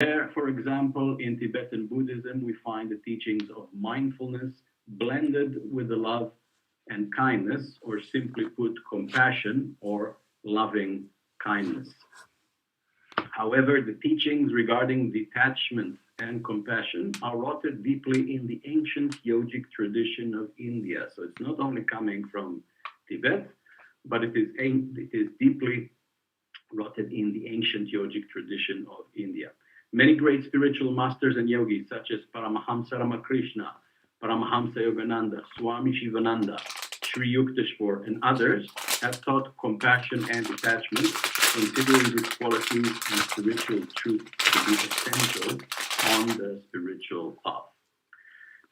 There, for example, in Tibetan Buddhism, we find the teachings of mindfulness blended with the love and kindness, or simply put, compassion or loving kindness. However, the teachings regarding detachment and compassion are rooted deeply in the ancient yogic tradition of India. So it's not only coming from Tibet, but it is deeply rooted in the ancient yogic tradition of India. Many great spiritual masters and yogis, such as Paramahamsa Ramakrishna, Paramahamsa Yogananda, Swami Shivananda, Sri Yukteswar, and others, have taught compassion and detachment, considering these qualities and spiritual truth to be essential on the spiritual path.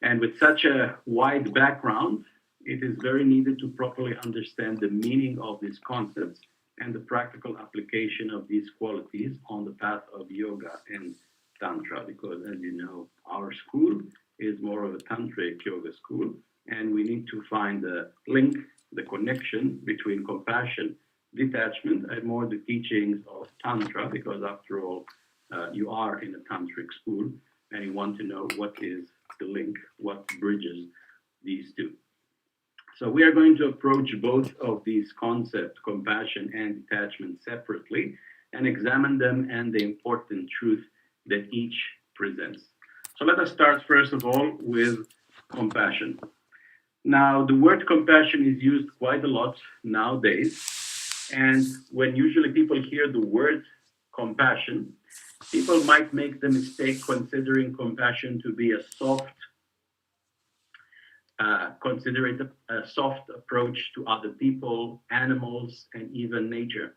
And with such a wide background, it is very needed to properly understand the meaning of these concepts and the practical application of these qualities on the path of yoga and tantra, because as you know, our school is more of a tantric yoga school, and we need to find the link, the connection between compassion, detachment, and more the teachings of tantra, because after all, you are in a tantric school and you want to know what is the link, what bridges these two. So we are going to approach both of these concepts, compassion and detachment, separately and examine them and the important truth that each presents. So let us start first of all with compassion. Now, the word compassion is used quite a lot nowadays, and when usually people hear the word compassion, people might make the mistake considering compassion to be a soft consider it a soft approach to other people, animals, and even nature.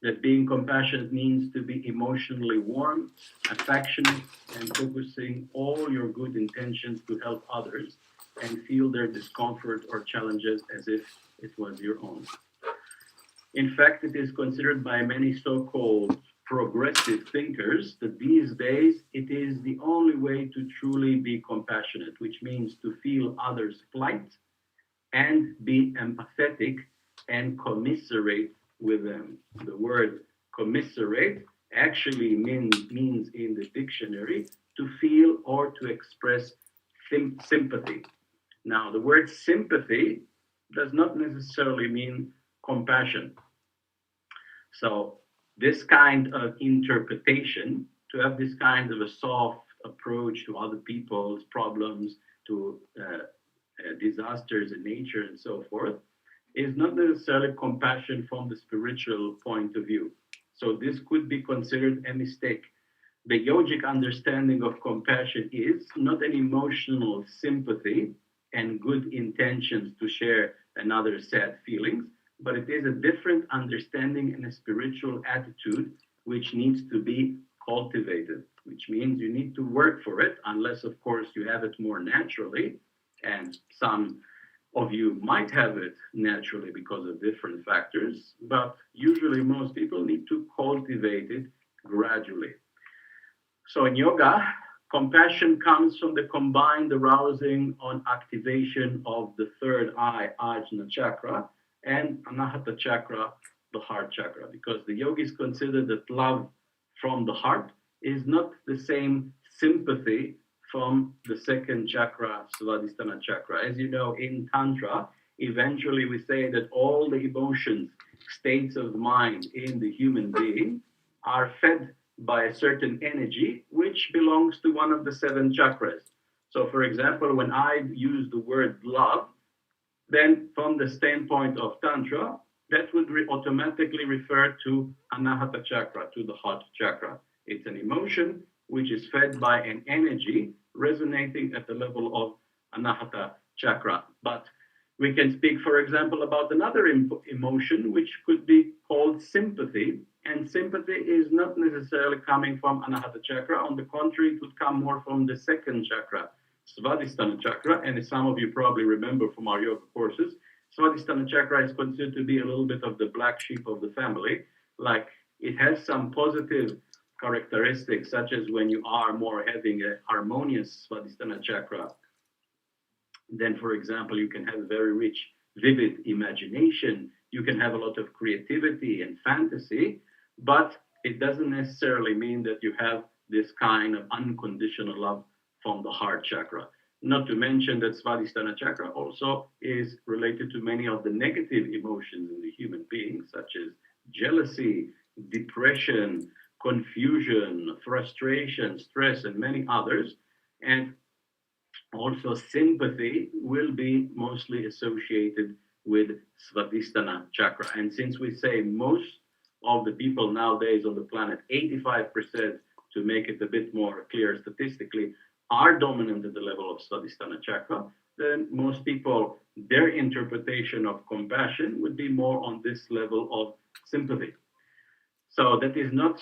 That being compassionate means to be emotionally warm, affectionate, and focusing all your good intentions to help others and feel their discomfort or challenges as if it was your own. In fact, it is considered by many so-called progressive thinkers that these days it is the only way to truly be compassionate, which means to feel others' plight and be empathetic and commiserate with them. The word commiserate actually means in the dictionary to feel or to express sympathy. Now, the word sympathy does not necessarily mean compassion. So this kind of interpretation, to have this kind of a soft approach to other people's problems, to disasters in nature and so forth, is not necessarily compassion from the spiritual point of view. So this could be considered a mistake. The yogic understanding of compassion is not an emotional sympathy and good intentions to share another's sad feelings, but it is a different understanding and a spiritual attitude which needs to be cultivated, which means you need to work for it, unless, of course, you have it more naturally. And some of you might have it naturally because of different factors, but usually most people need to cultivate it gradually. So in yoga, compassion comes from the combined arousing on activation of the third eye, Ajna chakra, and Anahata chakra, the heart chakra, because the yogis consider that love from the heart is not the same sympathy from the second chakra, Svadhisthana chakra. As you know, in Tantra, eventually we say that all the emotions, states of mind in the human being are fed by a certain energy which belongs to one of the seven chakras. So, for example, when I use the word love, then from the standpoint of Tantra, that would automatically refer to Anahata chakra, to the heart chakra. It's an emotion which is fed by an energy resonating at the level of Anahata chakra. But we can speak, for example, about another emotion which could be called sympathy. And sympathy is not necessarily coming from Anahata chakra. On the contrary, it would come more from the second chakra, Svadhisthana chakra. And as some of you probably remember from our yoga courses, Svadhisthana chakra is considered to be a little bit of the black sheep of the family. Like, it has some positive characteristics, such as when you are more having a harmonious Svadhisthana chakra, then, for example, you can have a very rich, vivid imagination. You can have a lot of creativity and fantasy, but it doesn't necessarily mean that you have this kind of unconditional love from the heart chakra. Not to mention that Svadhisthana chakra also is related to many of the negative emotions in the human being, such as jealousy, depression, confusion, frustration, stress, and many others. And also, sympathy will be mostly associated with Svadhisthana chakra. And since we say most of the people nowadays on the planet, 85%, to make it a bit more clear statistically, are dominant at the level of Svadhisthana chakra, then most people, their interpretation of compassion would be more on this level of sympathy. So that is not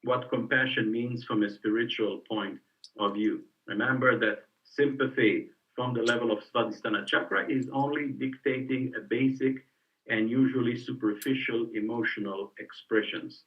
what compassion means from a spiritual point of view. Remember that sympathy from the level of Svadhisthana chakra is only dictating a basic and usually superficial emotional expressions.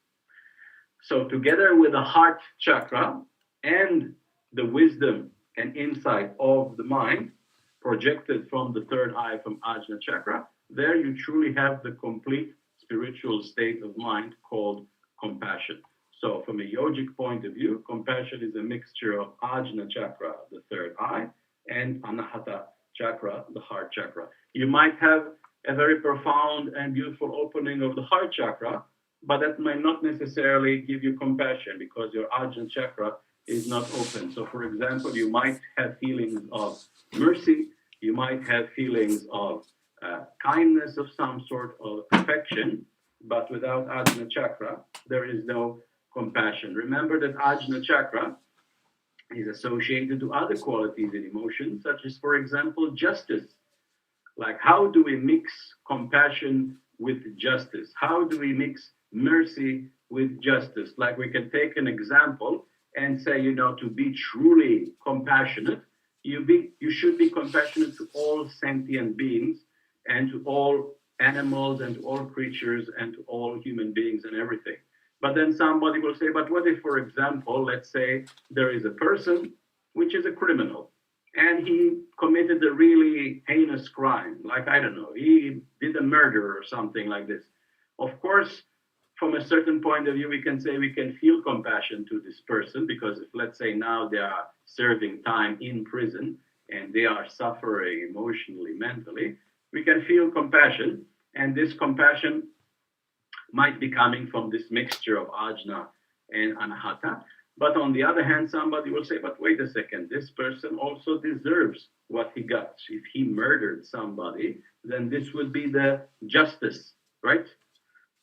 So together with the heart chakra and the wisdom and insight of the mind projected from the third eye from Ajna chakra, there you truly have the complete spiritual state of mind called compassion. So from a yogic point of view, compassion is a mixture of Ajna chakra, the third eye, and Anahata chakra, the heart chakra. You might have a very profound and beautiful opening of the heart chakra, but that might not necessarily give you compassion because your Ajna chakra is not open. So for example, you might have feelings of mercy, you might have feelings of kindness of some sort, of affection, but without Ajna chakra, there is no compassion. Remember that Ajna chakra is associated to other qualities and emotions, such as, for example, justice. Like, how do we mix compassion with justice? How do we mix mercy with justice? Like, we can take an example and say, to be truly compassionate, you should be compassionate to all sentient beings and to all animals and to all creatures and to all human beings and everything. But then somebody will say, but what if, for example, let's say there is a person which is a criminal and he committed a really heinous crime, like, I don't know, he did a murder or something like this. Of course, from a certain point of view, we can say we can feel compassion to this person because if, let's say, now they are serving time in prison and they are suffering emotionally, mentally, we can feel compassion. And this compassion might be coming from this mixture of Ajna and Anahata. But on the other hand, somebody will say, but wait a second, this person also deserves what he got. If he murdered somebody, then this would be the justice, right?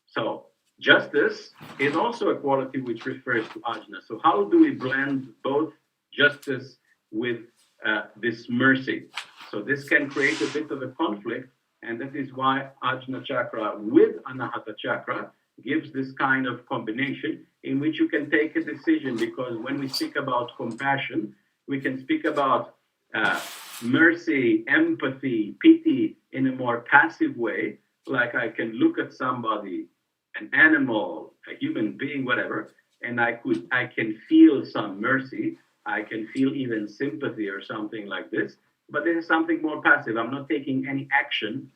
So justice is also a quality which refers to Ajna. So how do we blend both justice with this mercy? So this can create a bit of a conflict, and that is why Ajna chakra with Anahata chakra gives this kind of combination in which you can take a decision, because when we speak about compassion, we can speak about mercy, empathy, pity in a more passive way, like I can look at somebody, an animal, a human being, whatever, and I can feel some mercy, I can feel even sympathy or something like this, but this is something more passive. I'm not taking any action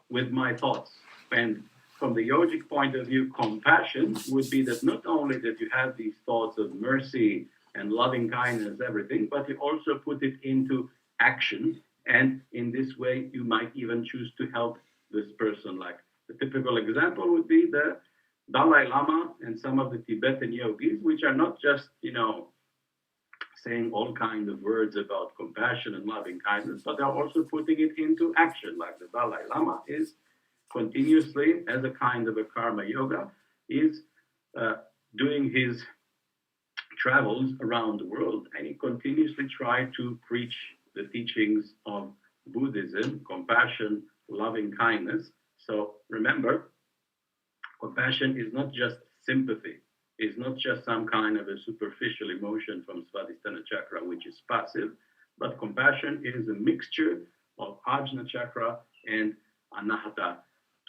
with my thoughts. And from the yogic point of view, compassion would be that not only that you have these thoughts of mercy and loving kindness, everything, but you also put it into action. And in this way, you might even choose to help this person. Like the typical example would be the Dalai Lama and some of the Tibetan yogis, which are not just, saying all kinds of words about compassion and loving kindness, but they're also putting it into action. Like the Dalai Lama is continuously, as a kind of a karma yoga, is doing his travels around the world, and he continuously tries to preach the teachings of Buddhism, compassion, loving kindness. So remember, compassion is not just sympathy, is not just some kind of a superficial emotion from Svadhisthana chakra, which is passive, but compassion is a mixture of Ajna chakra and Anahata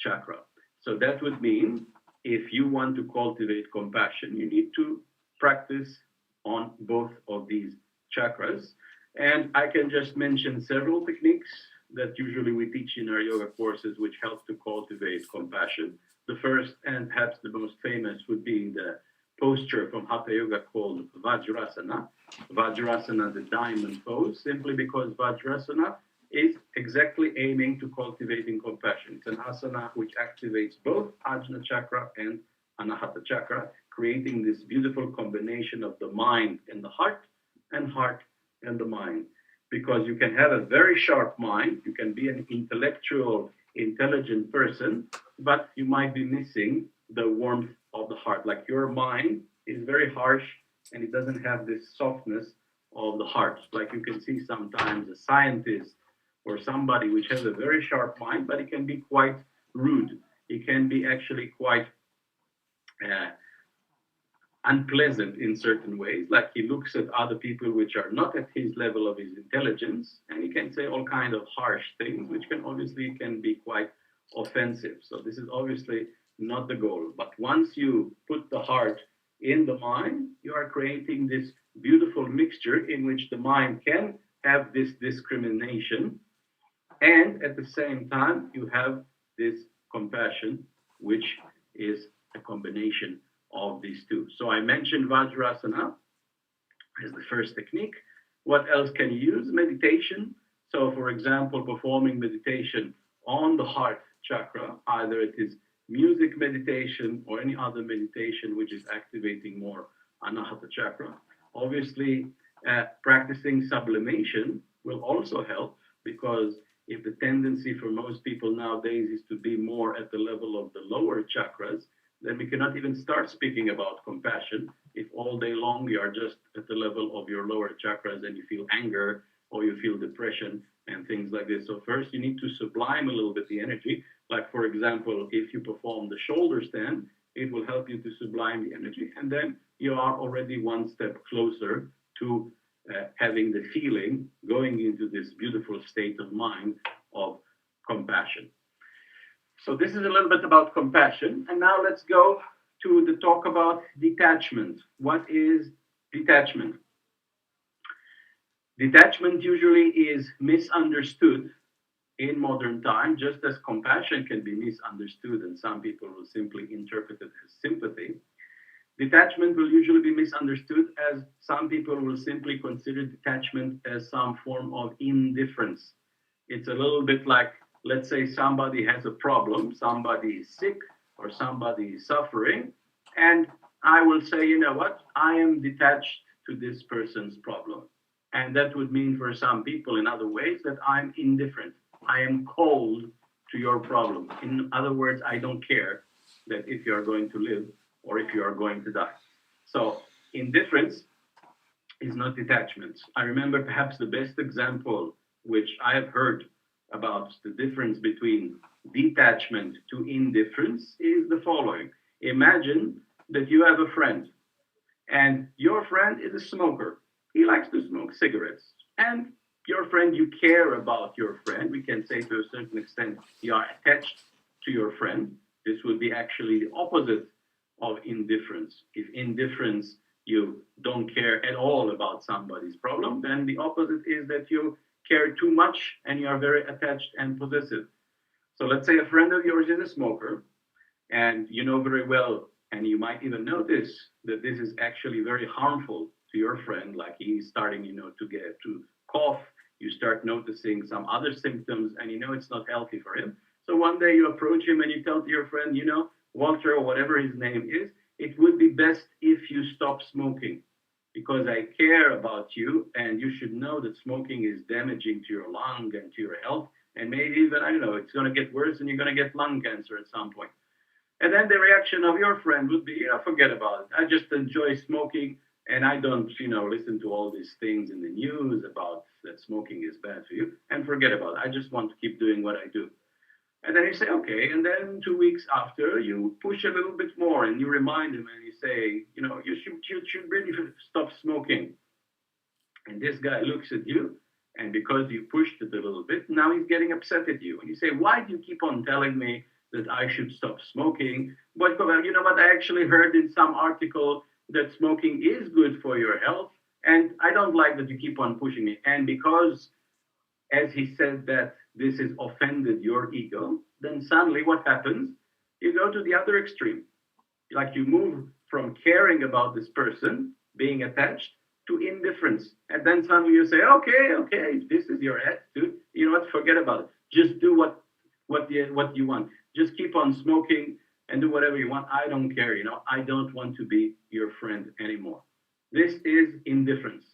chakra. So that would mean if you want to cultivate compassion, you need to practice on both of these chakras. And I can just mention several techniques that usually we teach in our yoga courses, which help to cultivate compassion. The first and perhaps the most famous would be the posture from Hatha Yoga called Vajrasana. Vajrasana, the diamond pose, simply because Vajrasana is exactly aiming to cultivating compassion. It's an asana which activates both Ajna chakra and Anahata chakra, creating this beautiful combination of the mind and the heart and the mind. Because you can have a very sharp mind, you can be an intellectual, intelligent person, but you might be missing the warmth of the heart. Like your mind is very harsh and it doesn't have this softness of the heart. Like you can see sometimes a scientist or somebody which has a very sharp mind, but it can be quite rude. It can be actually quite uh, unpleasant in certain ways. Like he looks at other people which are not at his level of his intelligence, and he can say all kind of harsh things, which can be quite offensive. So this is obviously not the goal. But once you put the heart in the mind, you are creating this beautiful mixture in which the mind can have this discrimination, and at the same time you have this compassion, which is a combination of these two. So I mentioned Vajrasana as the first technique. What else can you use? Meditation. So, for example, performing meditation on the heart chakra, either it is music meditation or any other meditation which is activating more Anahata chakra. Obviously, practicing sublimation will also help, because if the tendency for most people nowadays is to be more at the level of the lower chakras, then we cannot even start speaking about compassion if all day long you are just at the level of your lower chakras and you feel anger or you feel depression and things like this. So first you need to sublime a little bit the energy. Like for example, if you perform the shoulder stand, it will help you to sublime the energy, and then you are already one step closer to having the feeling, going into this beautiful state of mind of compassion. So this is a little bit about compassion. And now let's go to the talk about detachment. What is detachment? Detachment usually is misunderstood in modern time, just as compassion can be misunderstood and some people will simply interpret it as sympathy. Detachment will usually be misunderstood as some people will simply consider detachment as some form of indifference. It's a little bit like, let's say somebody has a problem, somebody is sick or somebody is suffering, and I will say, you know what, I am detached to this person's problem. And that would mean for some people in other ways that I'm indifferent. I am cold to your problem. In other words, I don't care that if you are going to live or if you are going to die. So indifference is not detachment. I remember perhaps the best example which I have heard about the difference between detachment to indifference is the following. Imagine that you have a friend and your friend is a smoker. He likes to smoke cigarettes. And your friend, you care about your friend. We can say to a certain extent, you are attached to your friend. This would be actually the opposite of indifference. If indifference, you don't care at all about somebody's problem, then the opposite is that you care too much and you are very attached and possessive. So let's say a friend of yours is a smoker, and you know very well, and you might even notice that this is actually very harmful to your friend, like he's starting, to get to cough, you start noticing some other symptoms, and it's not healthy for him. So one day you approach him and you tell to your friend, Walter, or whatever his name is, it would be best if you stop smoking because I care about you, and you should know that smoking is damaging to your lung and to your health, and maybe even, I don't know, it's going to get worse and you're going to get lung cancer at some point. And then the reaction of your friend would be, forget about it. I just enjoy smoking, and I don't, listen to all these things in the news about that smoking is bad for you, and forget about it. I just want to keep doing what I do. And then you say, okay. And then 2 weeks after, you push a little bit more, and you remind him, and you say, you should really stop smoking. And this guy looks at you, and because you pushed it a little bit, now he's getting upset at you. And you say, why do you keep on telling me that I should stop smoking? But you know what? I actually heard in some article that smoking is good for your health, and I don't like that you keep on pushing me. And because, as he said, that this has offended your ego, then suddenly what happens? You go to the other extreme. Like you move from caring about this person, being attached, to indifference. And then suddenly you say, okay, if this is your attitude, you know what, forget about it. Just do what you want. Just keep on smoking and do whatever you want. I don't care, I don't want to be your friend anymore. This is indifference.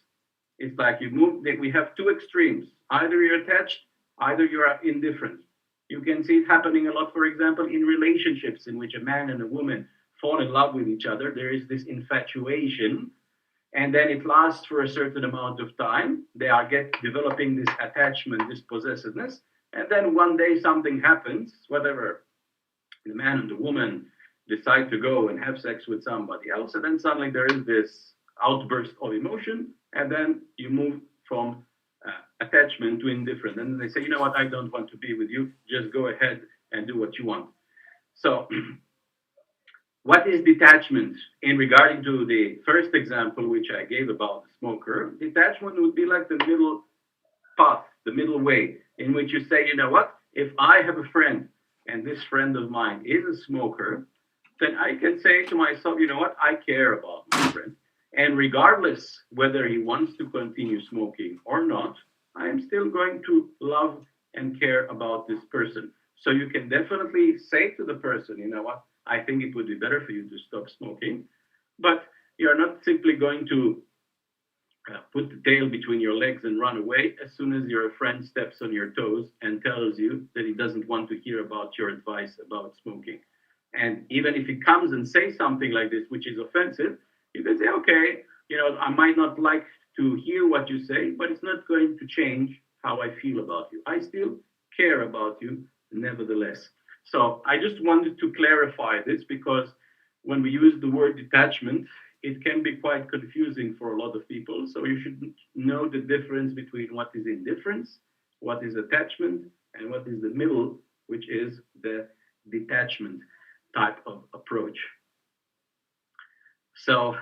It's like we have two extremes. Either you're attached, either you're indifferent. You can see it happening a lot, for example, in relationships in which a man and a woman fall in love with each other. There is this infatuation, and then it lasts for a certain amount of time. They are developing this attachment, this possessiveness, and then one day something happens, whatever, the man and the woman decide to go and have sex with somebody else, and then suddenly there is this outburst of emotion, and then you move from attachment to indifferent. And they say, you know what, I don't want to be with you. Just go ahead and do what you want. So, what is detachment? In regarding to the first example, which I gave about the smoker, detachment would be like the middle path, the middle way, in which you say, you know what, if I have a friend and this friend of mine is a smoker, then I can say to myself, you know what, I care about my friend. And regardless whether he wants to continue smoking or not, I am still going to love and care about this person. So you can definitely say to the person, you know what, I think it would be better for you to stop smoking. But you're not simply going to put the tail between your legs and run away as soon as your friend steps on your toes and tells you that he doesn't want to hear about your advice about smoking. And even if he comes and says something like this, which is offensive, you can say, okay, I might not like to hear what you say, but it's not going to change how I feel about you. I still care about you nevertheless. So I just wanted to clarify this, because when we use the word detachment, it can be quite confusing for a lot of people. So you should know the difference between what is indifference, what is attachment, and what is the middle, which is the detachment type of approach. So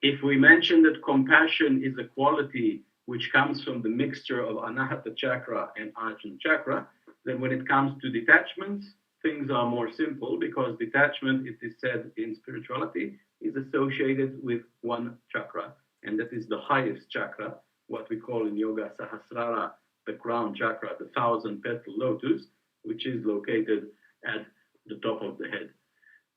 if we mention that compassion is a quality which comes from the mixture of Anahata chakra and Ajna chakra, then when it comes to detachment, things are more simple, because detachment, it is said in spirituality, is associated with one chakra, and that is the highest chakra, what we call in yoga Sahasrara, the crown chakra, the 1,000-petal lotus, which is located at the top of the head.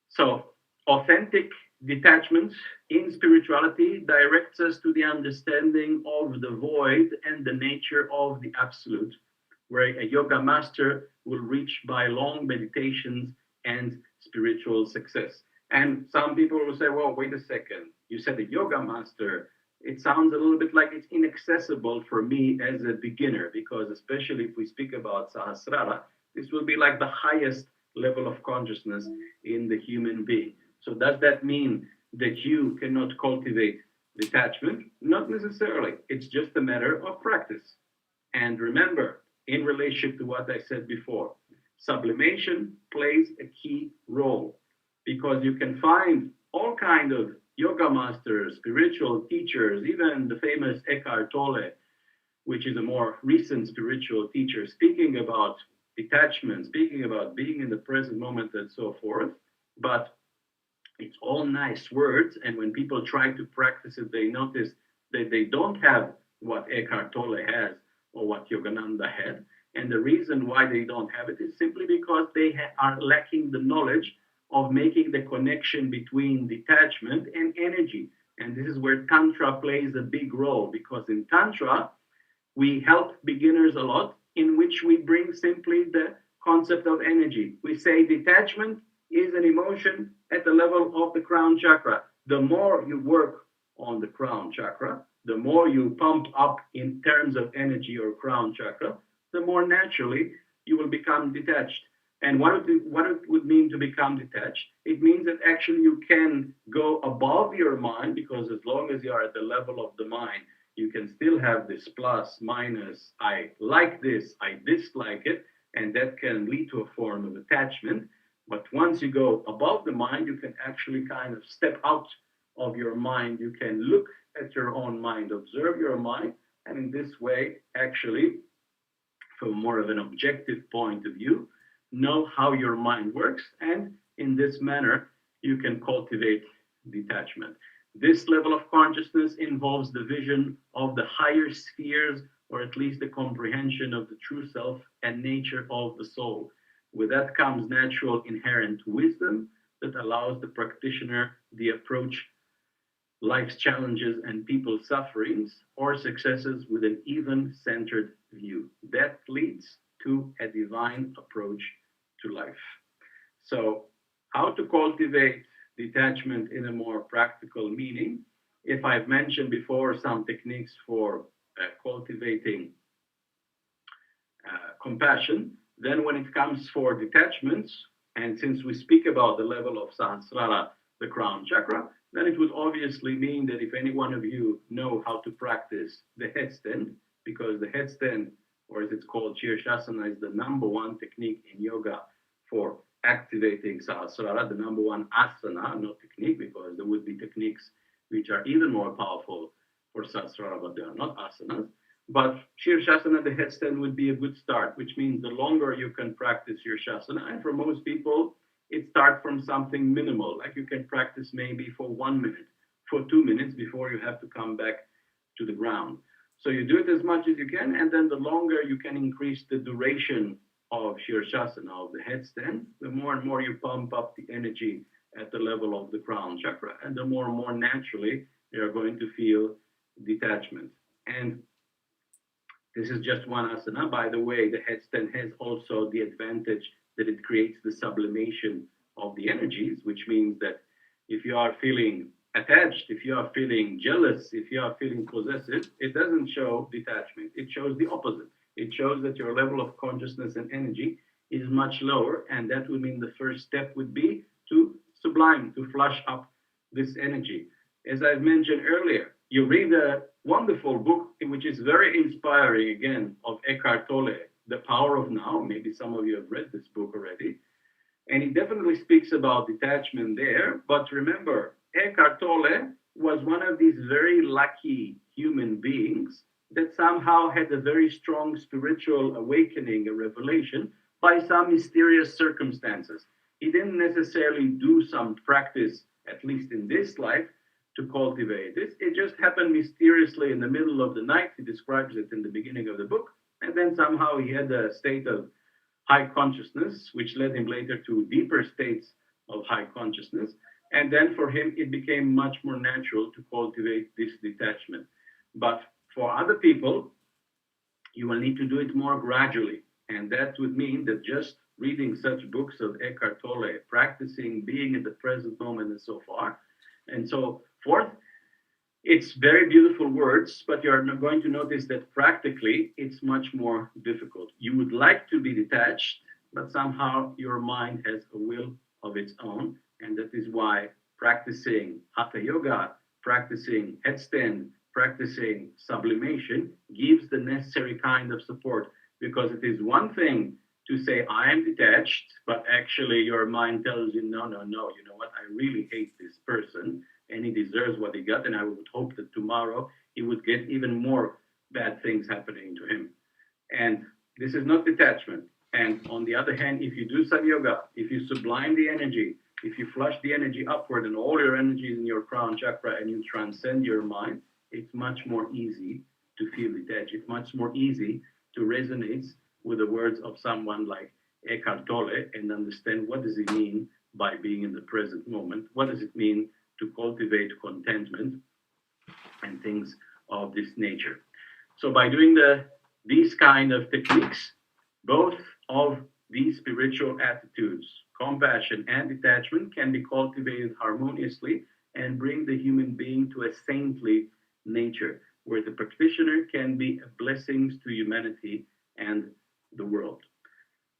So authentic detachment in spirituality directs us to the understanding of the void and the nature of the absolute, where a yoga master will reach by long meditations and spiritual success. And some people will say, well, wait a second, you said a yoga master. It sounds a little bit like it's inaccessible for me as a beginner, because especially if we speak about Sahasrara, this will be like the highest level of consciousness in the human being. So does that mean that you cannot cultivate detachment? Not necessarily. It's just a matter of practice. And remember, in relationship to what I said before, sublimation plays a key role, because you can find all kind of yoga masters, spiritual teachers, even the famous Eckhart Tolle, which is a more recent spiritual teacher, speaking about detachment, speaking about being in the present moment and so forth. But it's all nice words, and when people try to practice it, they notice that they don't have what Eckhart Tolle has or what Yogananda had. And the reason why they don't have it is simply because they are lacking the knowledge of making the connection between detachment and energy. And this is where Tantra plays a big role, because in Tantra, we help beginners a lot, in which we bring simply the concept of energy. We say detachment is an emotion at the level of the crown chakra. The more you work on the crown chakra, the more you pump up in terms of energy or crown chakra, the more naturally you will become detached. And what it would mean to become detached? It means that actually you can go above your mind, because as long as you are at the level of the mind, you can still have this plus, minus, I like this, I dislike it, and that can lead to a form of attachment. But once you go above the mind, you can actually kind of step out of your mind. You can look at your own mind, observe your mind, and in this way, actually, from more of an objective point of view, know how your mind works. And in this manner, you can cultivate detachment. This level of consciousness involves the vision of the higher spheres, or at least the comprehension of the true self and nature of the soul. With that comes natural inherent wisdom that allows the practitioner the approach life's challenges and people's sufferings or successes with an even centered view. That leads to a divine approach to life. So, how to cultivate detachment in a more practical meaning? If I've mentioned before some techniques for cultivating compassion, then when it comes for detachments, and since we speak about the level of Sahasrara, the crown chakra, then it would obviously mean that if any one of you know how to practice the headstand, because the headstand, or as it's called, Shirshasana, is the number one technique in yoga for activating Sahasrara, the number one asana, not technique, because there would be techniques which are even more powerful for Sahasrara, but they are not asanas. But Shirshasana, the headstand, would be a good start, which means the longer you can practice Shirshasana, and for most people, it starts from something minimal, like you can practice maybe for 1 minute, for 2 minutes before you have to come back to the ground. So you do it as much as you can, and then the longer you can increase the duration of Shirshasana, of the headstand, the more and more you pump up the energy at the level of the crown chakra, and the more and more naturally you are going to feel detachment. And this is just one asana. By the way, the headstand has also the advantage that it creates the sublimation of the energies, which means that if you are feeling attached, if you are feeling jealous, if you are feeling possessive, it doesn't show detachment. It shows the opposite. It shows that your level of consciousness and energy is much lower, and that would mean the first step would be to sublime, to flush up this energy. As I've mentioned earlier, you read a wonderful book which is very inspiring, again, of Eckhart Tolle, The Power of Now. Maybe some of you have read this book already. And he definitely speaks about detachment there. But remember, Eckhart Tolle was one of these very lucky human beings that somehow had a very strong spiritual awakening, a revelation, by some mysterious circumstances. He didn't necessarily do some practice, at least in this life, to cultivate this. It just happened mysteriously in the middle of the night. He describes it in the beginning of the book. And then somehow he had a state of high consciousness, which led him later to deeper states of high consciousness. And then for him, it became much more natural to cultivate this detachment. But for other people, you will need to do it more gradually. And that would mean that just reading such books of Eckhart Tolle, practicing being in the present moment and so far, and so forth, it's very beautiful words, but you're going to notice that practically it's much more difficult. You would like to be detached, but somehow your mind has a will of its own. And that is why practicing Hatha Yoga, practicing headstand, practicing sublimation gives the necessary kind of support. Because it is one thing to say, I am detached, but actually your mind tells you, no, you know what, I really hate this person and he deserves what he got, and I would hope that tomorrow he would get even more bad things happening to him. And this is not detachment. And on the other hand, if you do some yoga, if you sublime the energy, if you flush the energy upward and all your energy is in your crown chakra and you transcend your mind, it's much more easy to feel detached. It's much more easy to resonate with the words of someone like Eckhart Tolle and understand what does it mean by being in the present moment? What does it mean to cultivate contentment and things of this nature? So by doing these kind of techniques, both of these spiritual attitudes, compassion and detachment, can be cultivated harmoniously and bring the human being to a saintly nature, where the practitioner can be a blessing to humanity and the world.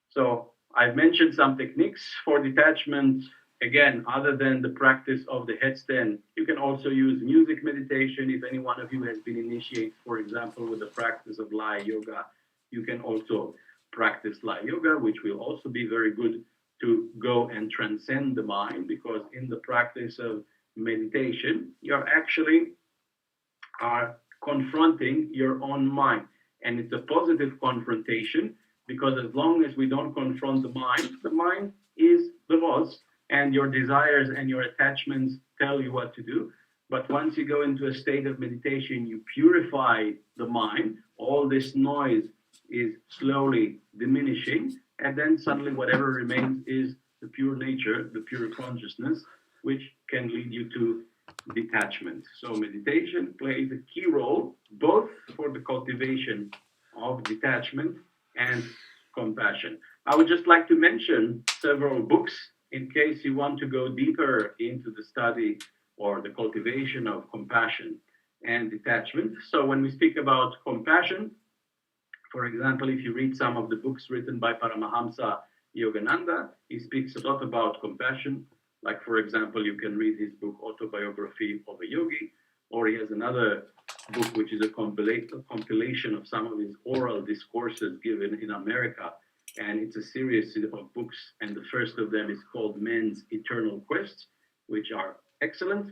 So I've mentioned some techniques for detachment. Again, other than the practice of the headstand, you can also use music meditation. If any one of you has been initiated, for example, with the practice of Laya Yoga, you can also practice Laya Yoga, which will also be very good to go and transcend the mind, because in the practice of meditation, you're actually are confronting your own mind. And it's a positive confrontation, because as long as we don't confront the mind is the boss, and your desires and your attachments tell you what to do. But once you go into a state of meditation, you purify the mind. All this noise is slowly diminishing. And then suddenly whatever remains is the pure nature, the pure consciousness, which can lead you to detachment. So meditation plays a key role both for the cultivation of detachment and compassion. I would just like to mention several books in case you want to go deeper into the study or the cultivation of compassion and detachment. So when we speak about compassion, for example, if you read some of the books written by Paramahamsa Yogananda, he speaks a lot about compassion. Like, for example, you can read his book, Autobiography of a Yogi, or he has another book, which is a compilation of some of his oral discourses given in America. And it's a series of books. And the first of them is called Man's Eternal Quest, which are excellent.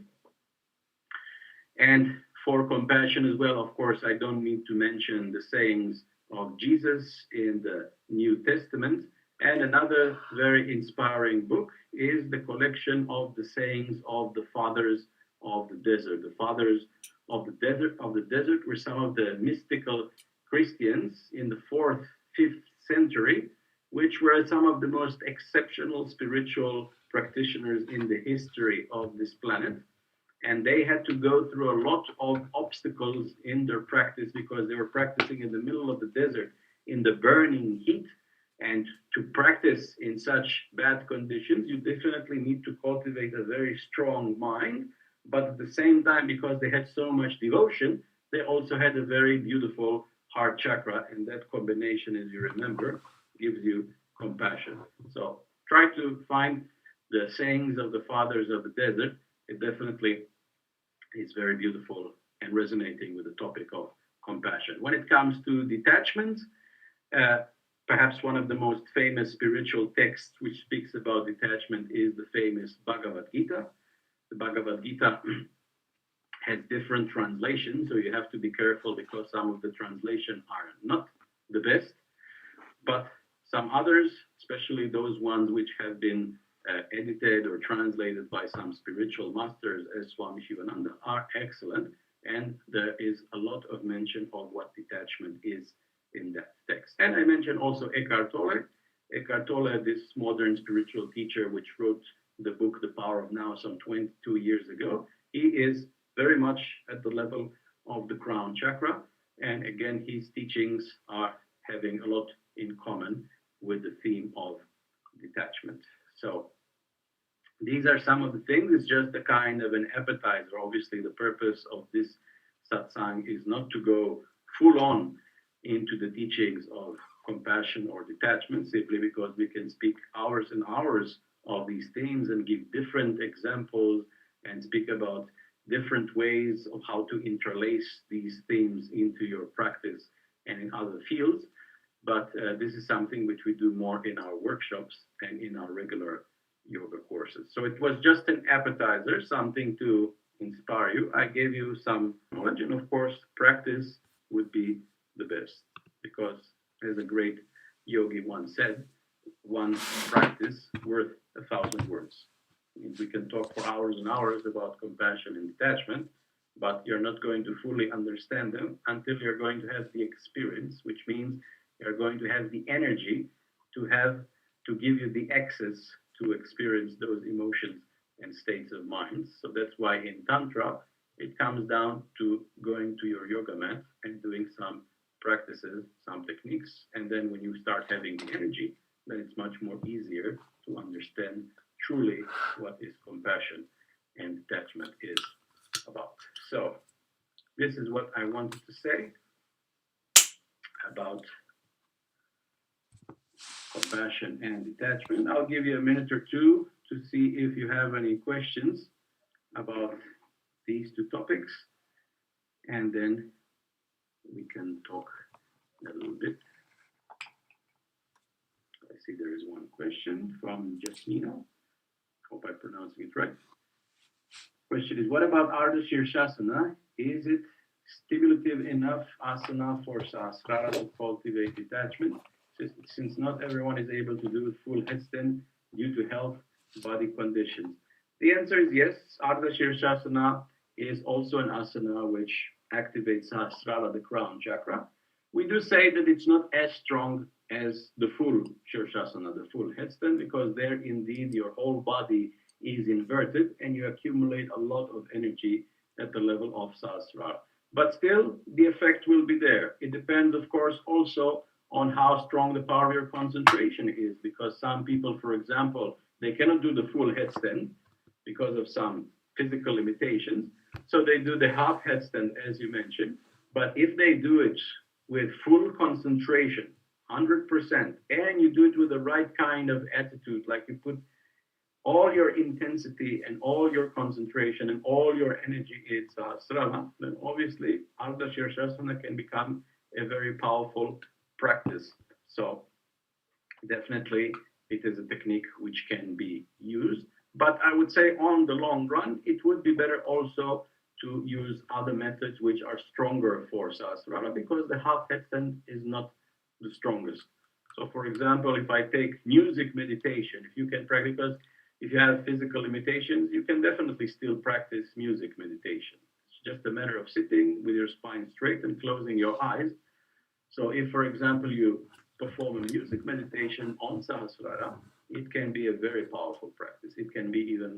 And for compassion as well, of course, I don't need to mention the sayings of Jesus in the New Testament. And another very inspiring book is the collection of the sayings of the fathers of the desert. The fathers of the desert were some of the mystical Christians in the 4th, 5th century, which were some of the most exceptional spiritual practitioners in the history of this planet. And they had to go through a lot of obstacles in their practice because they were practicing in the middle of the desert in the burning heat. And to practice in such bad conditions, you definitely need to cultivate a very strong mind. But at the same time, because they had so much devotion, they also had a very beautiful heart chakra. And that combination, as you remember, gives you compassion. So try to find the sayings of the fathers of the desert. It definitely is very beautiful and resonating with the topic of compassion. When it comes to detachment, perhaps one of the most famous spiritual texts which speaks about detachment is the famous Bhagavad Gita. The Bhagavad Gita has different translations, so you have to be careful because some of the translations are not the best, but some others, especially those ones which have been edited or translated by some spiritual masters as Swami Shivananda, are excellent, and there is a lot of mention of what detachment is in that text. And I mentioned also Eckhart Tolle. Eckhart Tolle, this modern spiritual teacher which wrote the book The Power of Now some 22 years ago, he is very much at the level of the crown chakra. And again, his teachings are having a lot in common with the theme of detachment. So these are some of the things. It's just a kind of an appetizer. Obviously, the purpose of this satsang is not to go full on into the teachings of compassion or detachment, simply because we can speak hours and hours of these themes and give different examples and speak about different ways of how to interlace these themes into your practice and in other fields. But this is something which we do more in our workshops and in our regular yoga courses. So it was just an appetizer, something to inspire you. I gave you some knowledge, and of course, practice would be the best, because as a great yogi once said, one practice worth 1,000 words. We can talk for hours and hours about compassion and detachment, but you're not going to fully understand them until you're going to have the experience, which means you're going to have the energy to give you the access to experience those emotions and states of mind. So that's why in Tantra, it comes down to going to your yoga mat and doing some practices, some techniques. And then when you start having the energy, then it's much more easier to understand truly what is compassion and detachment is about. So this is what I wanted to say about compassion and detachment. I'll give you a minute or two to see if you have any questions about these two topics, and then we can talk a little bit. I see there is one question from Jasmina. Hope I'm pronouncing it right. Question is, what about Ardha Shirshasana? Is it stimulative enough asana for Sahasrara to cultivate detachment? Since not everyone is able to do a full headstand due to health body conditions. The answer is yes. Ardha Shirshasana is also an asana which activates Sahasrara, the crown chakra. We do say that it's not as strong as the full Shirshasana, the full headstand, because there indeed your whole body is inverted and you accumulate a lot of energy at the level of Sahasrara. But still, the effect will be there. It depends, of course, also on how strong the power of your concentration is, because some people, for example, they cannot do the full headstand because of some physical limitations. So they do the half headstand, as you mentioned. But if they do it with full concentration, 100%, and you do it with the right kind of attitude, like you put all your intensity and all your concentration and all your energy in Sahasrara, then obviously Ardha Shirshasana can become a very powerful practice. So definitely it is a technique which can be used. But I would say on the long run, it would be better also to use other methods which are stronger for Sahasrara, because the half headstand is not the strongest. So for example, if I take music meditation, if you can practice, because if you have physical limitations, you can definitely still practice music meditation. It's just a matter of sitting with your spine straight and closing your eyes. So if, for example, you perform a music meditation on Sahasrara, it can be a very powerful practice. It can be even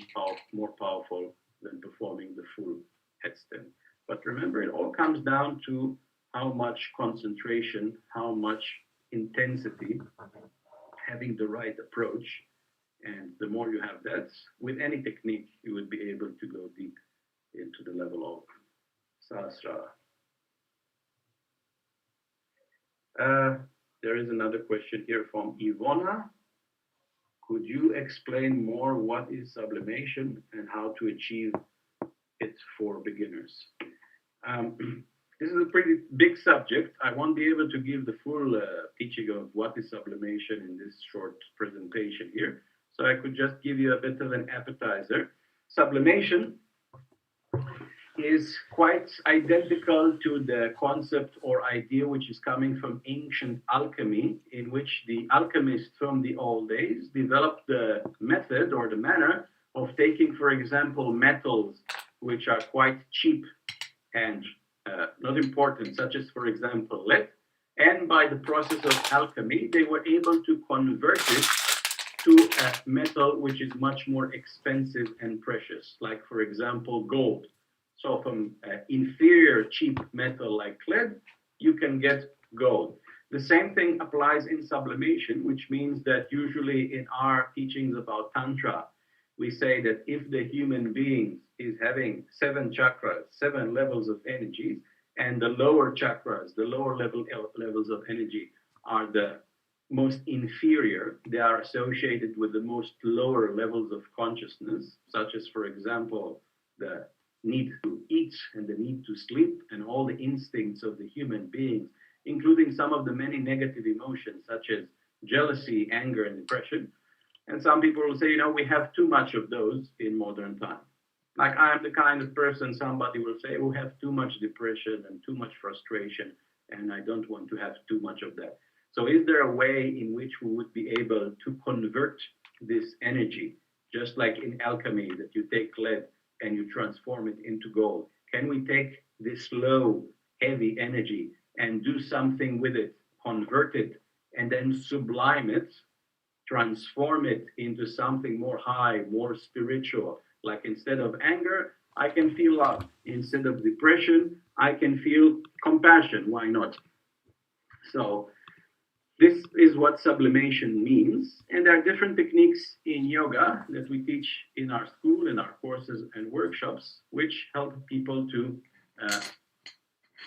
more powerful than performing the full headstand. But remember, it all comes down to how much concentration, how much intensity, having the right approach. And the more you have that, with any technique, you would be able to go deep into the level of Sahasrara. There is another question here from Ivona. Could you explain more what is sublimation and how to achieve it for beginners? This is a pretty big subject. I won't be able to give the full teaching of what is sublimation in this short presentation here. So I could just give you a bit of an appetizer. Sublimation is quite identical to the concept or idea which is coming from ancient alchemy, in which the alchemists from the old days developed the method or the manner of taking, for example, metals which are quite cheap and not important, such as, for example, lead, and by the process of alchemy, they were able to convert it to a metal which is much more expensive and precious, like, for example, gold. So from inferior cheap metal like lead, you can get gold. The same thing applies in sublimation, which means that usually in our teachings about Tantra, we say that if the human being is having 7 chakras, 7 levels of energies, and the lower chakras, the lower levels of energy are the most inferior, they are associated with the most lower levels of consciousness, such as, for example, the need to eat and the need to sleep and all the instincts of the human beings, including some of the many negative emotions such as jealousy, anger, and depression. And some people will say, we have too much of those in modern time. Like, I am the kind of person, somebody will say, we have too much depression and too much frustration, and I don't want to have too much of that. So is there a way in which we would be able to convert this energy, just like in alchemy, that you take lead and you transform it into gold? Can we take this low, heavy energy and do something with it, convert it, and then sublime it, transform it into something more high, more spiritual? Like, instead of anger, I can feel love. Instead of depression, I can feel compassion. Why not? So this is what sublimation means. And there are different techniques in yoga that we teach in our school, in our courses and workshops, which help people to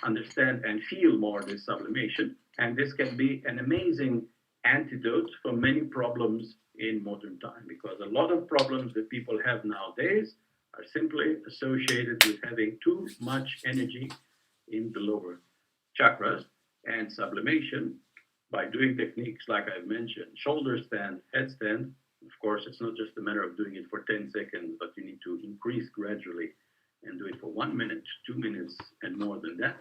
understand and feel more this sublimation. And this can be an amazing antidote for many problems in modern time, because a lot of problems that people have nowadays are simply associated with having too much energy in the lower chakras. And sublimation, by doing techniques like I've mentioned, shoulder stand, headstand, of course, it's not just a matter of doing it for 10 seconds, but you need to increase gradually and do it for 1 minute, 2 minutes, and more than that.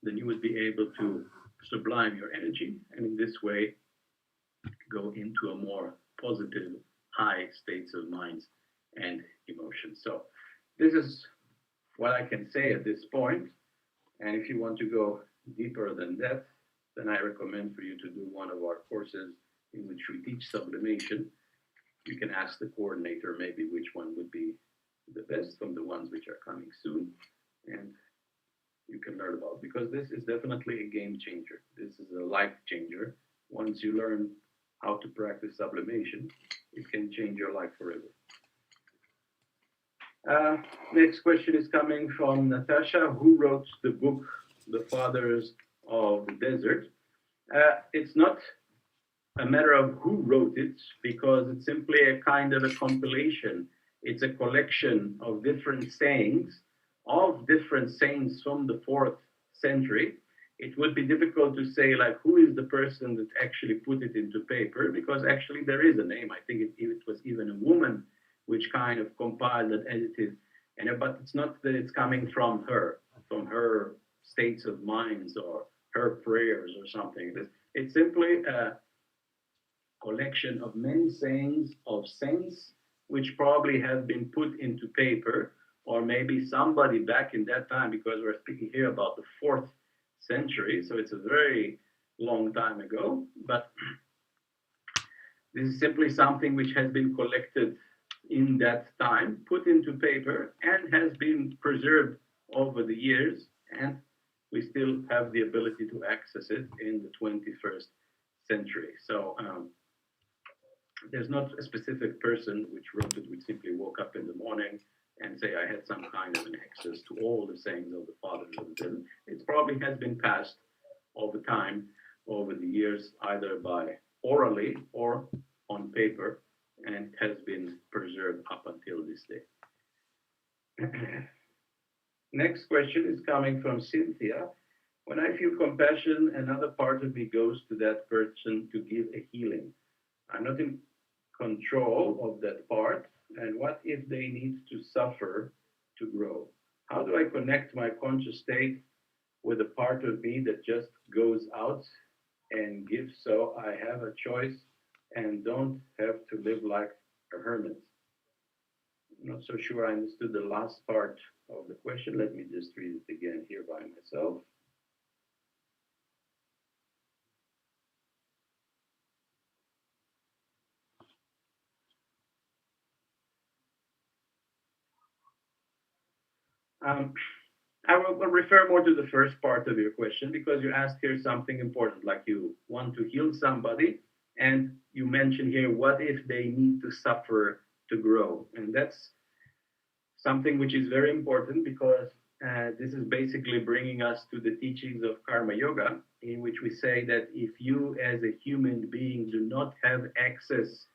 Then you would be able to sublime your energy, and in this way go into a more positive, high states of minds and emotions. So this is what I can say at this point. And if you want to go deeper than that, then I recommend for you to do one of our courses in which we teach sublimation. You can ask the coordinator maybe which one would be the best from the ones which are coming soon. And you can learn about, because this is definitely a game changer. This is a life changer. Once you learn how to practice sublimation, it can change your life forever. Next question is coming from Natasha, who wrote the book The Fathers of the Desert. It's not a matter of who wrote it, because it's simply a kind of a compilation. It's a collection of different sayings of different saints from the 4th century. It would be difficult to say like who is the person that actually put it into paper, because actually there is a name. I think it was even a woman which kind of compiled and edited, but it's not that it's coming from her states of minds or her prayers or something. It's simply a collection of many sayings of saints which probably have been put into paper, or maybe somebody back in that time, because we're speaking here about the 4th century, so it's a very long time ago. But this is simply something which has been collected in that time, put into paper, and has been preserved over the years, and we still have the ability to access it in the 21st century. So there's not a specific person which wrote it, which simply woke up in the morning and say, I had some kind of an access to all the sayings of the fathers of the desert. It probably has been passed over time, over the years, either by orally or on paper, and has been preserved up until this day. Next question is coming from Cynthia. When I feel compassion, another part of me goes to that person to give a healing. I'm not in control of that part. And what if they need to suffer to grow? How do I connect my conscious state with a part of me that just goes out and gives, so I have a choice and don't have to live like a hermit? I'm not so sure I understood the last part of the question. Let me just read it again here by myself. I will refer more to the first part of your question, because you asked here something important, like you want to heal somebody, and you mentioned here, what if they need to suffer to grow? And that's something which is very important, because this is basically bringing us to the teachings of Karma Yoga, in which we say that if you as a human being do not have access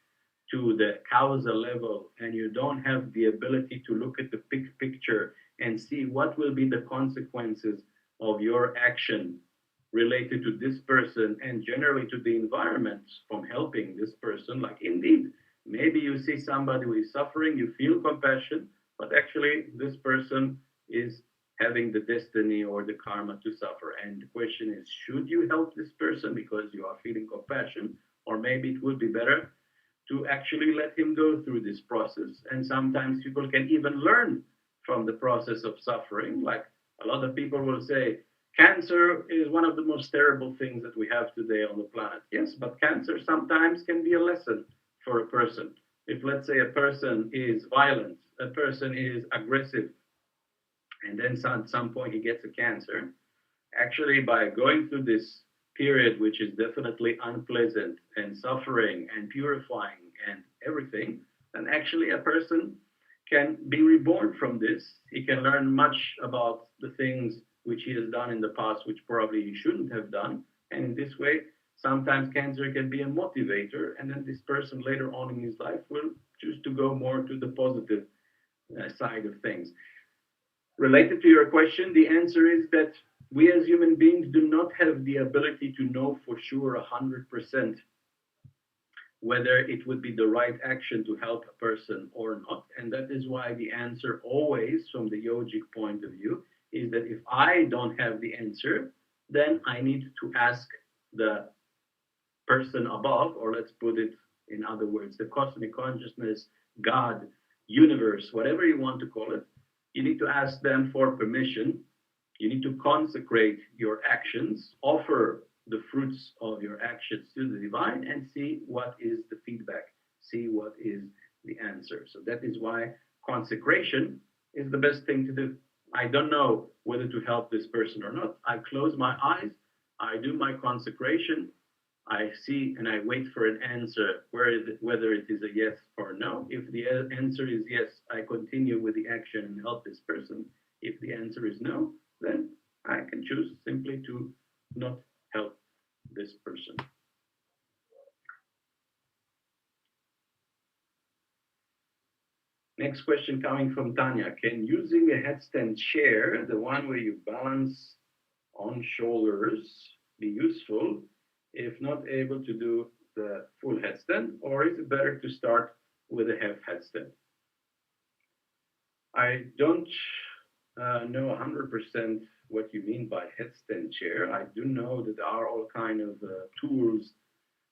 to the causal level, and you don't have the ability to look at the big picture and see what will be the consequences of your action related to this person and generally to the environment from helping this person, like indeed, maybe you see somebody who is suffering, you feel compassion, but actually this person is having the destiny or the karma to suffer. And the question is, should you help this person because you are feeling compassion? Or maybe it would be better to actually let him go through this process. And sometimes people can even learn from the process of suffering. Like a lot of people will say, cancer is one of the most terrible things that we have today on the planet. Yes, but cancer sometimes can be a lesson for a person. If, let's say, a person is violent, a person is aggressive, and then at some point he gets a cancer, actually by going through this period, which is definitely unpleasant and suffering and purifying and everything, then actually a person can be reborn from this. He can learn much about the things which he has done in the past, which probably he shouldn't have done. And in this way, sometimes cancer can be a motivator, and then this person later on in his life will choose to go more to the positive side of things. Related to your question, the answer is that we as human beings do not have the ability to know for sure 100% whether it would be the right action to help a person or not. And that is why the answer always, from the yogic point of view, is that if I don't have the answer, then I need to ask the person above, or let's put it in other words, the cosmic consciousness, God, universe, whatever you want to call it, you need to ask them for permission. You need to consecrate your actions, offer the fruits of your actions to the divine, and see what is the feedback, see what is the answer. So that is why consecration is the best thing to do. I don't know whether to help this person or not. I close my eyes, I do my consecration, I see and I wait for an answer, whether it is a yes or no. If the answer is yes, I continue with the action and help this person. If the answer is no, then I can choose simply to not help this person. Next question coming from Tanya. Can using a headstand chair, the one where you balance on shoulders, be useful if not able to do the full headstand, or is it better to start with a half headstand? I don't know 100% what you mean by headstand chair. I do know that there are all kind of tools,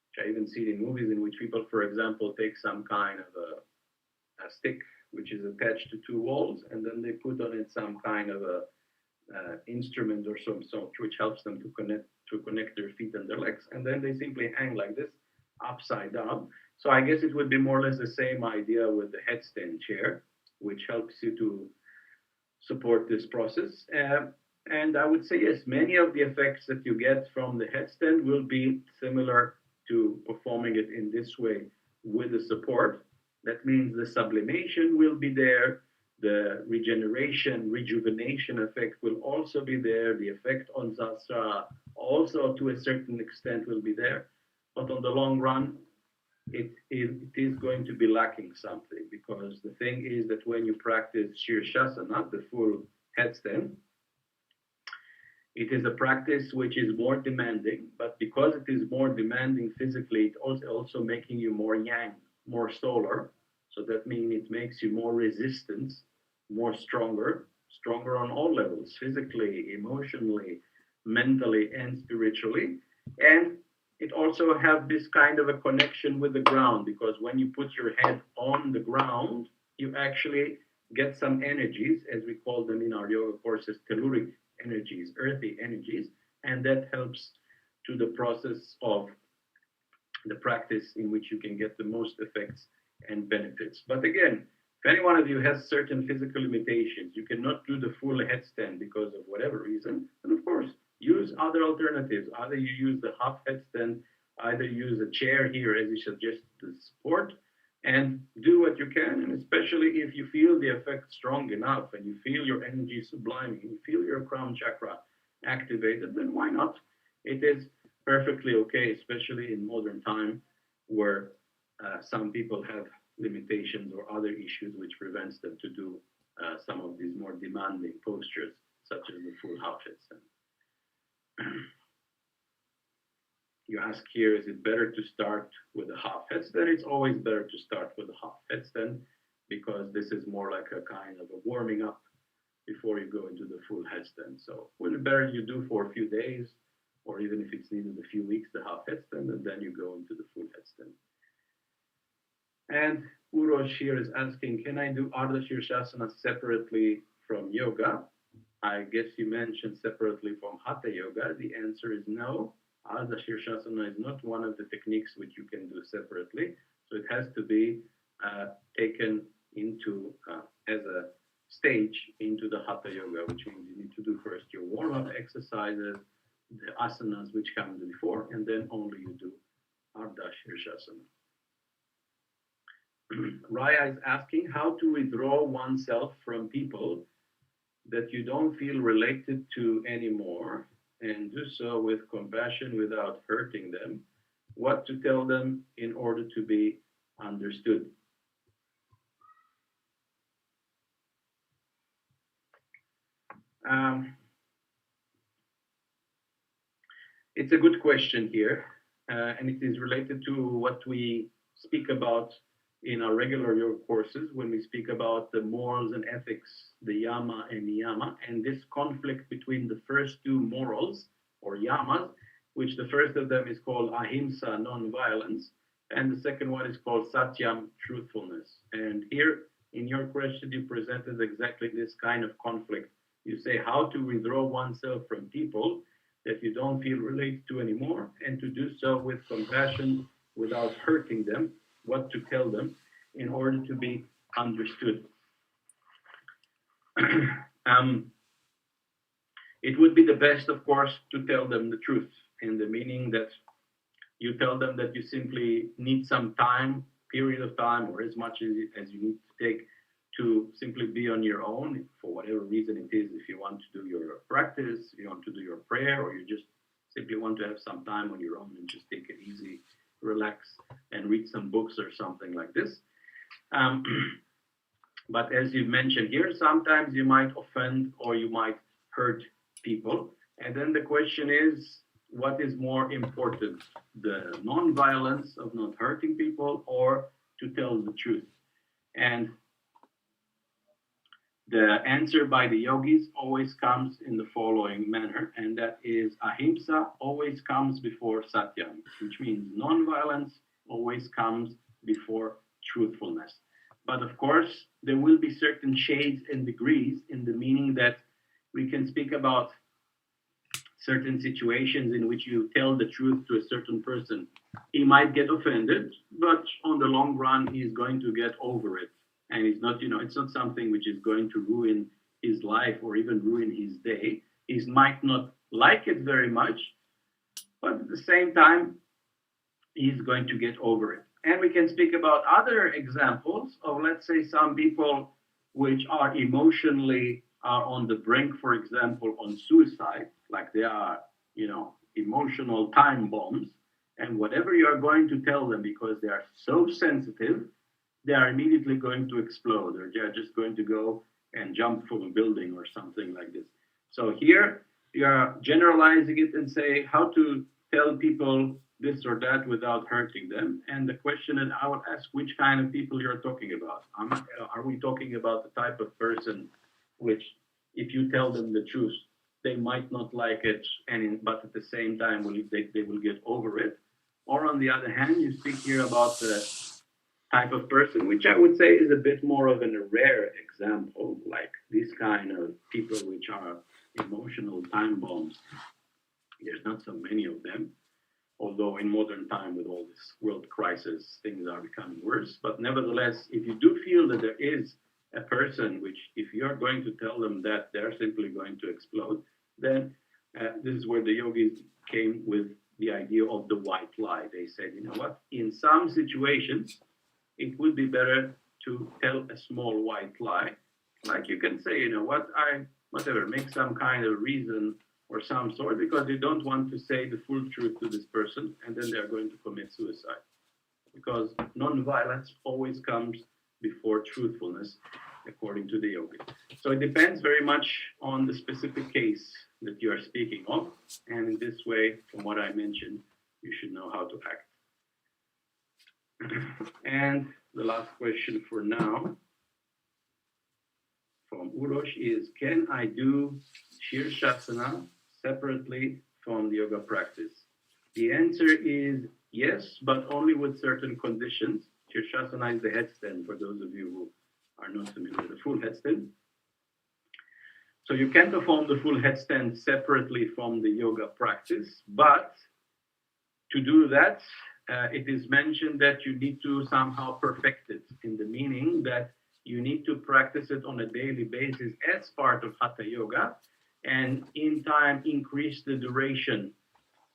which I even see in movies, in which people, for example, take some kind of a stick which is attached to two walls, and then they put on it some kind of a instrument or some sort, which helps them to connect their feet and their legs, and then they simply hang like this, upside down. So I guess it would be more or less the same idea with the headstand chair, which helps you to support this process. And I would say yes, many of the effects that you get from the headstand will be similar to performing it in this way with the support. That means the sublimation will be there, the regeneration, rejuvenation effect will also be there, the effect on Sasra also to a certain extent will be there. But on the long run, it is going to be lacking something, because the thing is that when you practice Shirshasana, the full headstand, it is a practice which is more demanding, but because it is more demanding physically, it also making you more yang, more solar. So that means it makes you more resistant, more stronger on all levels, physically, emotionally, mentally, and spiritually. And it also have this kind of a connection with the ground, because when you put your head on the ground, you actually get some energies, as we call them in our yoga courses, telluric energies, earthy energies, and that helps to the process of the practice in which you can get the most effects and benefits. But again, if any one of you has certain physical limitations, you cannot do the full headstand because of whatever reason, then of course, use other alternatives. Either you use the half headstand, either use a chair here as you suggest the support, and do what you can. And especially if you feel the effect strong enough and you feel your energy subliming, you feel your crown chakra activated, then why not? It is perfectly okay, especially in modern time where some people have limitations or other issues which prevents them to do some of these more demanding postures, such as the full half headstand. You ask here, is it better to start with a half headstand? It's always better to start with a half headstand, because this is more like a kind of a warming up before you go into the full headstand. So would it better you do for a few days, or even if it's needed a few weeks, the half headstand, and then you go into the full headstand. And Urosh here is asking, can I do Ardha Shirshasana separately from yoga? I guess you mentioned separately from Hatha Yoga. The answer is no. Ardha Shirshasana is not one of the techniques which you can do separately. So it has to be taken into as a stage into the Hatha Yoga, which means you need to do first your warm-up exercises, the asanas which come before, and then only you do Ardha Shirshasana. Raya is asking how to withdraw oneself from people that you don't feel related to anymore, and do so with compassion without hurting them. What to tell them in order to be understood. It's a good question here, and it is related to what we speak about in our regular yoga courses when we speak about the morals and ethics, the yama and niyama, and this conflict between the first two morals or yamas, which the first of them is called ahimsa, non-violence, and the second one is called satyam, truthfulness. And here In your question, you presented exactly this kind of conflict. You say how to withdraw oneself from people that you don't feel related to anymore, and to do so with compassion without hurting them, what to tell them in order to be understood. um, it would be the best, of course, to tell them the truth, in the meaning that you tell them that you simply need some time, period of time, or as much as you need to take to simply be on your own for whatever reason it is. If you want to do your practice, you want to do your prayer, or you just simply want to have some time on your own and just take it easy, relax, and read some books or something like this. Um, but as you mentioned here, sometimes you might offend or you might hurt people. And then the question is, what is more important, the non-violence of not hurting people or to tell the truth? And the answer by the yogis always comes in the following manner, and that is ahimsa always comes before satyam, which means non-violence always comes before truthfulness. But of course, there will be certain shades and degrees, in the meaning that we can speak about certain situations in which you tell the truth to a certain person. He might get offended, but on the long run, he's going to get over it. And it's not, it's not something which is going to ruin his life or even ruin his day. He might not like it very much, but at the same time, he's going to get over it. And we can speak about other examples of, let's say, some people which are emotionally are on the brink, for example, on suicide, like they are, emotional time bombs. And whatever you are going to tell them, because they are so sensitive, they are immediately going to explode, or they are just going to go and jump from a building or something like this. So here you are generalizing it and say how to tell people this or that without hurting them. And the question is, I would ask which kind of people you're talking about. Are we talking about the type of person which, if you tell them the truth, they might not like it, but at the same time they will get over it? Or on the other hand, you speak here about the type of person, which I would say is a bit more of a rare example, like these kind of people which are emotional time bombs. There's not so many of them, although in modern time with all this world crisis, things are becoming worse. But nevertheless, if you do feel that there is a person which, if you're going to tell them that they're simply going to explode, then this is where the yogis came with the idea of the white lie. They said, you know what, in some situations, it would be better to tell a small white lie. Like you can say, you know what, make some kind of reason or some sort, because you don't want to say the full truth to this person, and then they're going to commit suicide. Because non-violence always comes before truthfulness, according to the yogis. So it depends very much on the specific case that you are speaking of, and in this way, from what I mentioned, you should know how to act. And the last question for now from Urosh is, can I do Shirshasana separately from the yoga practice? The answer is yes, but only with certain conditions. Shirshasana is the headstand, for those of you who are not familiar with the full headstand. So you can perform the full headstand separately from the yoga practice, but to do that, it is mentioned that you need to somehow perfect it, in the meaning that you need to practice it on a daily basis as part of Hatha Yoga, and in time increase the duration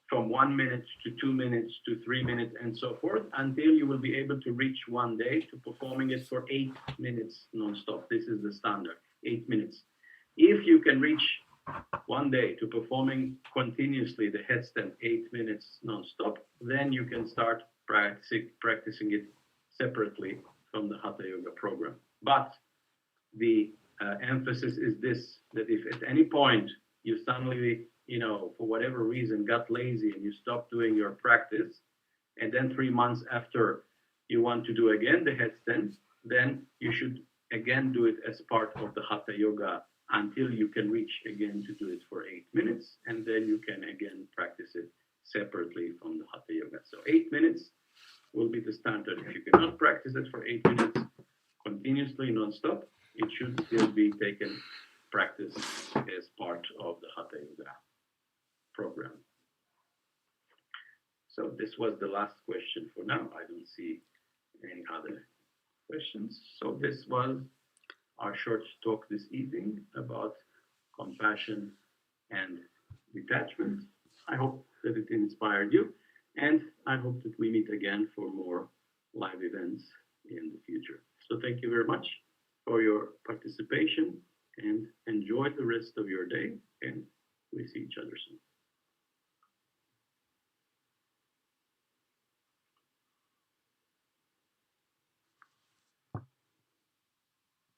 from 1 minute to 2 minutes to 3 minutes and so forth, until you will be able to reach one day to performing it for 8 minutes non-stop. This is the standard, 8 minutes. If you can reach one day to performing continuously the headstand 8 minutes non-stop, then you can start practicing it separately from the Hatha Yoga program. But the emphasis is this, that if at any point you suddenly, for whatever reason, got lazy and you stopped doing your practice, and then 3 months after you want to do again the headstand, then you should again do it as part of the Hatha Yoga until you can reach again to do it for 8 minutes, and then you can again practice it separately from the Hatha Yoga. So 8 minutes will be the standard. If you cannot practice it for 8 minutes continuously, non So this was the last question for now. I don't see any other questions. So this was our short talk this evening about compassion and detachment. I hope that it inspired you, and I hope that we meet again for more live events in the future. So thank you very much for your participation, and enjoy the rest of your day, and we see each other soon.